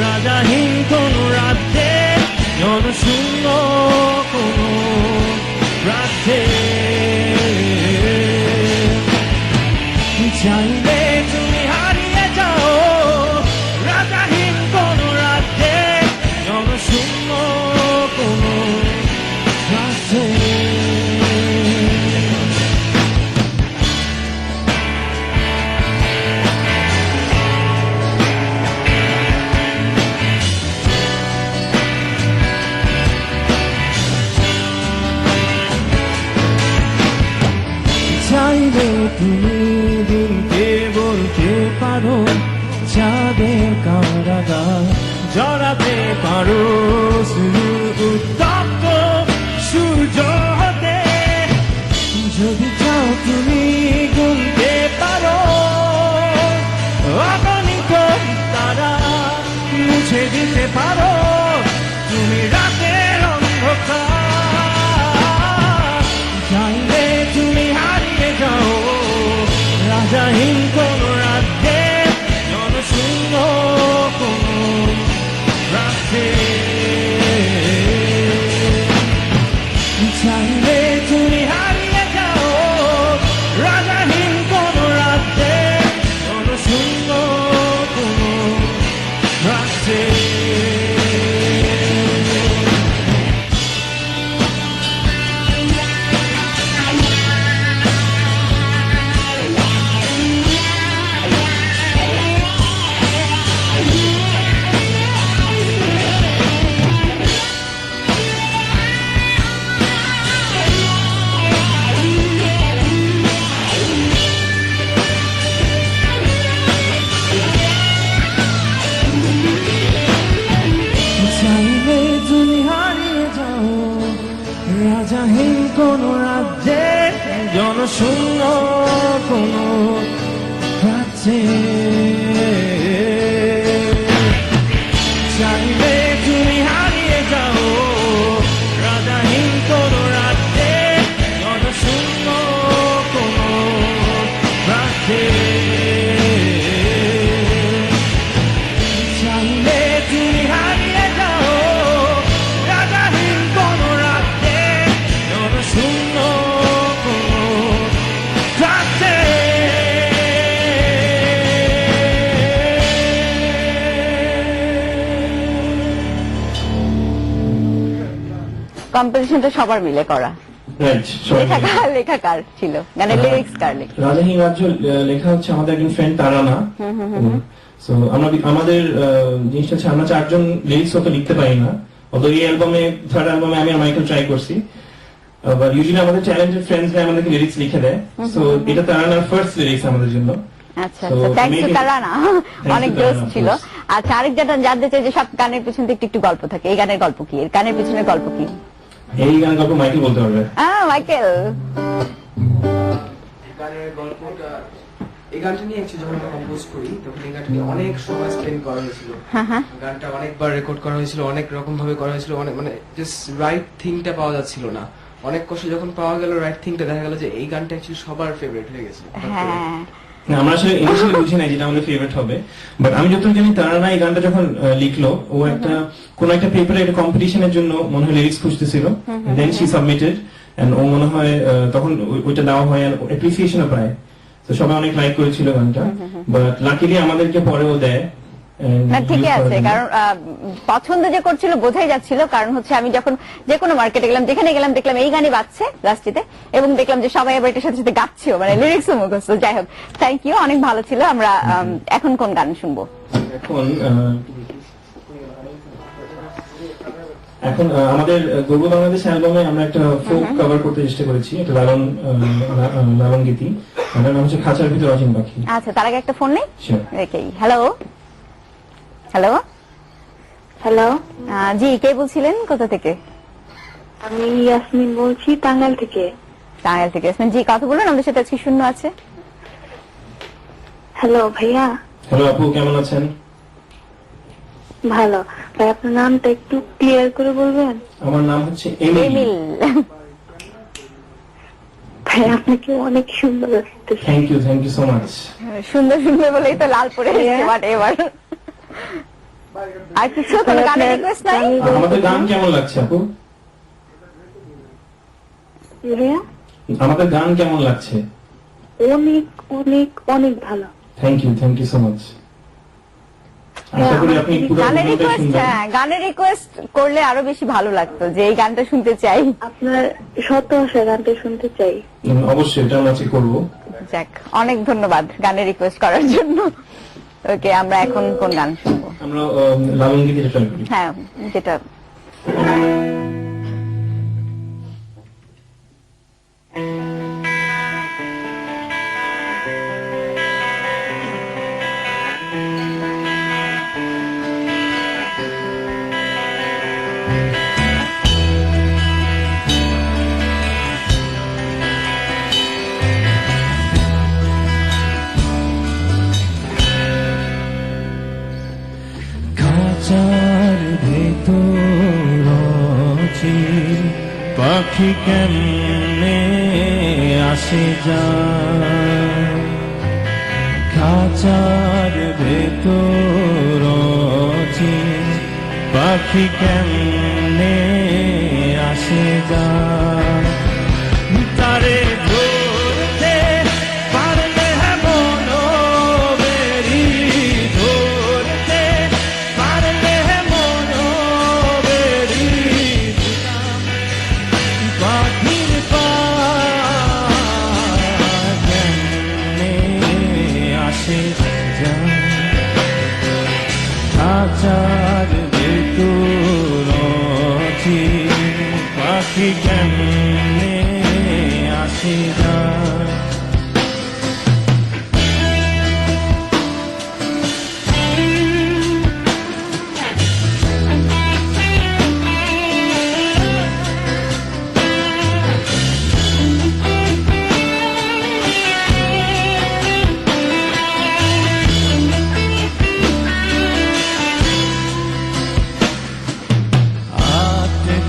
রাজাহীন কোন রাজ্যে, জনশূন্য কোন রাজ্যে চাইলে তুমি হারিয়ে যাও, রাজাহীন কোন রাজ্যে, জনশূন্য কোন রাজ্যে। চাইলে তুমি দিনকে বলতে পারো, চাঁদের কারাগার জড়াতে পারো, উত্তপ্ত সূর্য হতে যদি চাও তুমি গুনতে পারো, অগণিত তারা মুছে দিতে পারো তুমি রাতের অন্ধকার। চাইলে তুমি হারিয়ে যাও, রাজাহীন কোন রাজ্যে, জনশূন্য কোন রাজ্যে। চাইলে তুমি হারিয়ে যাও, রাজাহীন কোন রাজ্যে, জনশূন্য কোন রাজ্যে। চাইলে তুমি হারিয়ে যাও, রাজাহীন কোন রাজ্যে, জনশূন্য কোন রাজ্যে। চাইলে তুমি হারিয়ে যাও, রাজাহীন কোন রাজ্যে, জনশূন্য কোন রাজ্যে। চাইলে তুমি হারিয়ে যাও, রাজাহীন কোন রাজ্যে, জনশূন্য কোন রাজ্যে। কম্পোজিশনটা সবার মিলে করা, লেখাকার ছিল, গানের লিরিক্স কার লেখা? রাজাহীন রাজ্য লেখা হচ্ছে আমাদের একজন ফ্রেন্ড তারানা। So, আমাদের জিনিসটা হচ্ছে আমরা চারজন লিরিক্স অত লিখতে পারি না, অত এই অ্যালবামে, থার্ড অ্যালবামে আমি আর মাইকেল ট্রাই করছি, বাট ইউজুয়ালি আমাদের ট্যালেন্টেড ফ্রেন্ডসরা আমাদেরকে লিরিক্স লিখে দেয়। সো এটা তারানার ফার্স্ট লিরিক্স আমাদের জন্য। আচ্ছা আচ্ছা, থ্যাঙ্কস টু তারানা, অনেক জোশ ছিল। আচ্ছা, আরেক যেটা জানতে চাই যে সব গানের পিছনে একটু একটু গল্প থাকে, এই গানের গল্প কি, এর গানের পিছনে গল্প কি? এই গানের গল্প মাইকেল বলতে পারবে। মাইকেল, গানের গল্পটা, এই গানটা নিয়ে যখন আমরা কম্পোজ করি তখন এই গানটা নিয়ে অনেক সময় স্পেন্ড করা হয়েছিল। গানটা অনেকবার রেকর্ড করা হয়েছিল, অনেক রকম ভাবে করা হয়েছিল, অনেক মানে জাস্ট রাইট থিংটা পাওয়া যাচ্ছিল না। অনেক কষ্ট যখন পাওয়া গেল রাইট থিংটা, দেখা গেল যে এই গানটা অ্যাকচুয়ালি সবার ফেভারিট হয়ে গেছে। আমরা আসলে ইনিশিয়ালি বুঝি নাই যেটা আমাদের ফেভারিট হবে, বাট আমি যতটুকু জানি তারানা এই গানটা যখন লিখলো, ও একটা কোন একটা পেপারে একটা কম্পিটিশনের জন্য মনে হয় লিরিক্স খুঁজতেছিল, দেন শি সাবমিটেড, এন্ড ও মনে হয় তখন ওইটা দেওয়া হয়, অ্যাপ্রিসিয়েশনও পায়। তো সবাই অনেক লাইক করেছিল গানটা, বাট লাকিলি আমাদেরকে পরেও দেয়। না ঠিকই আছে, কারণ পছন্দ যে করছিল বোঝাই যাচ্ছিল। কারণ হচ্ছে আমি যখন যে কোনো মার্কেটে গেলাম, যেখানে গেলাম, দেখলাম এই গানই বাজছে লাস্টিতে, এবং দেখলাম যে সবাই আবার এটার সাথে সাথে গাচ্ছেও, মানে লিরিক্সও মুখস্থ। যাই হোক, থ্যাংক ইউ, অনেক ভালো ছিল। আমরা এখন কোন গান শুনবো? এখন আমাদের গর্ব বাংলাদেশ অ্যালবামে আমরা একটা ফোক কভার করতে চেষ্টা করেছি, একটা লালন গীতি, আমার নাম হচ্ছে খাঁচার ভিতর অচিন পাখি। আচ্ছা, তার আগে একটা ফোন নেই। হ্যালো হ্যালো হ্যালো, জি, কে বলছিলেন, কোথা থেকে? আমি ইয়াসমিন বলছি, টাঙ্গাইল থেকে। টাঙ্গাইল থেকে ইয়াসমিন জি, কথা বলুন, আমাদের সাথে আজকে শূন্য আছে। হ্যালো ভাইয়া। হ্যালো আপু, কেমন আছেন? ভালো ভাই, আপনার নামটা একটু ক্লিয়ার করে বলবেন? আমার নাম হচ্ছে এমিল। ভাই আপনাকে অনেক সুন্দর লাগছে। Thank you so much. সুন্দর সুন্দর বলেই তো লাল পরে এসেছে, বাট এবার আর কিছু কোনো গানের রিকোয়েস্ট নাই? আমাদের গান কেমন লাগছে আপু? ভাইয়া আমাদের গান কেমন লাগছে? অনেক অনেক অনেক ভালো। Thank you so much. আশা করি আপনি পুরো গানের ভিডিওটা রিকোয়েস্ট, শুনবেন। হ্যাঁ গানের রিকোয়েস্ট করলে আরো বেশি ভালো লাগতো যে এই গানটা শুনতে চাই। আপনার শত আশা গানটা শুনতে চাই। অবশ্যই এটা আমরা আজকে করবো। যাক, অনেক ধন্যবাদ গানের রিকোয়েস্ট করার জন্য। ওকে, আমরা এখন কোন গান শুনবো? আমরা লালন গীতিটা ট্রাই করি। হ্যাঁ, যেটা খাঁচার ভেতর পাখি কেমনে আসে যায়, খাঁচার ভেতর পাখি কেমনে আসে যায়, তারে ধরতে পারলে মন বেরি, ধরতে পারলে মন বেরি, পাখির পা কেমনে আসে যায়, খাঁচার ভেতর পাখি কেমনে আসে যায়।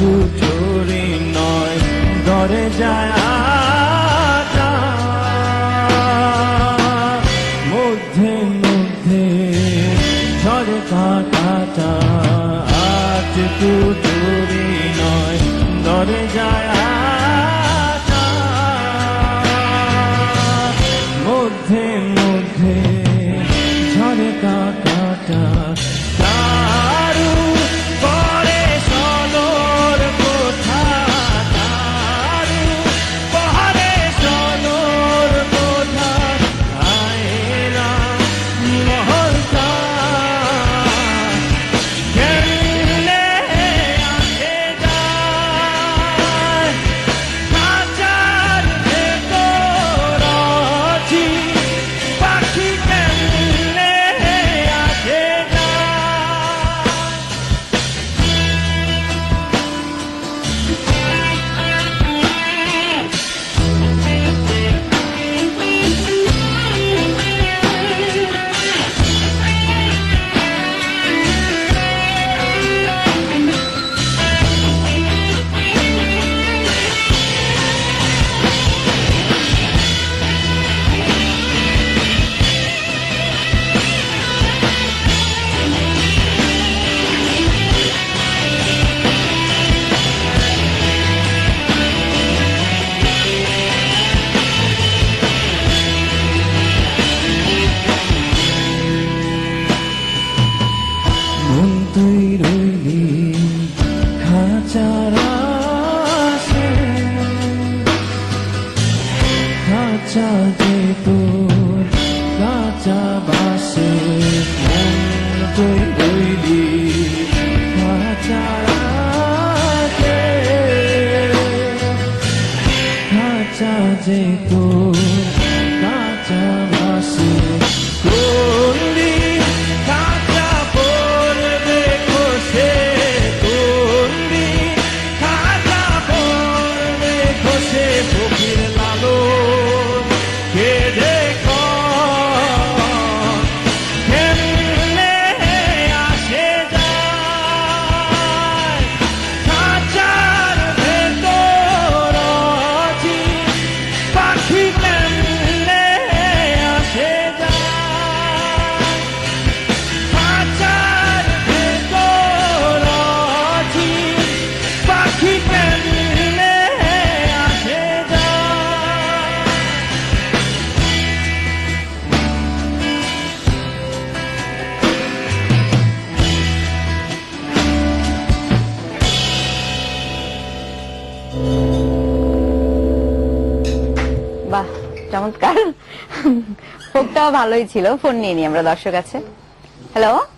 কুঠুরি নয় ধরে যায় আটা, মধ্যে মধ্যে ঝড়ে কাটাটা, আট কুঠুরি নয় ধরে যায় আটা, মধ্যে মধ্যে ঝড়ে কাটাটা, দারু পরে সদর কোথা, দারু পরে সদর কোথা, আয়রা মহলতা কেমনে আসে যায়, খাঁচার ভেতর পাখি কেমনে আসে যায়। মন তুই রইলি খাঁচার আশে, খাঁচা যে তোর কাঁচা বাসে, মন তুই রইলি খাঁচার আশে, খাঁচা যে তোর কাঁচা বাসে, করলি কাঁচা পড়বে খসে, করলি কাঁচা পড়বে খসে, ফকির লালো কে দেখো কেমনে আসে যায়, খাঁচার ভেতর পাখি কেমনে বাহ, চমৎকার। ফোকটাও ভালোই ছিল। ফোন নিয়ে নি আমরা দর্শক আছে। হ্যালো।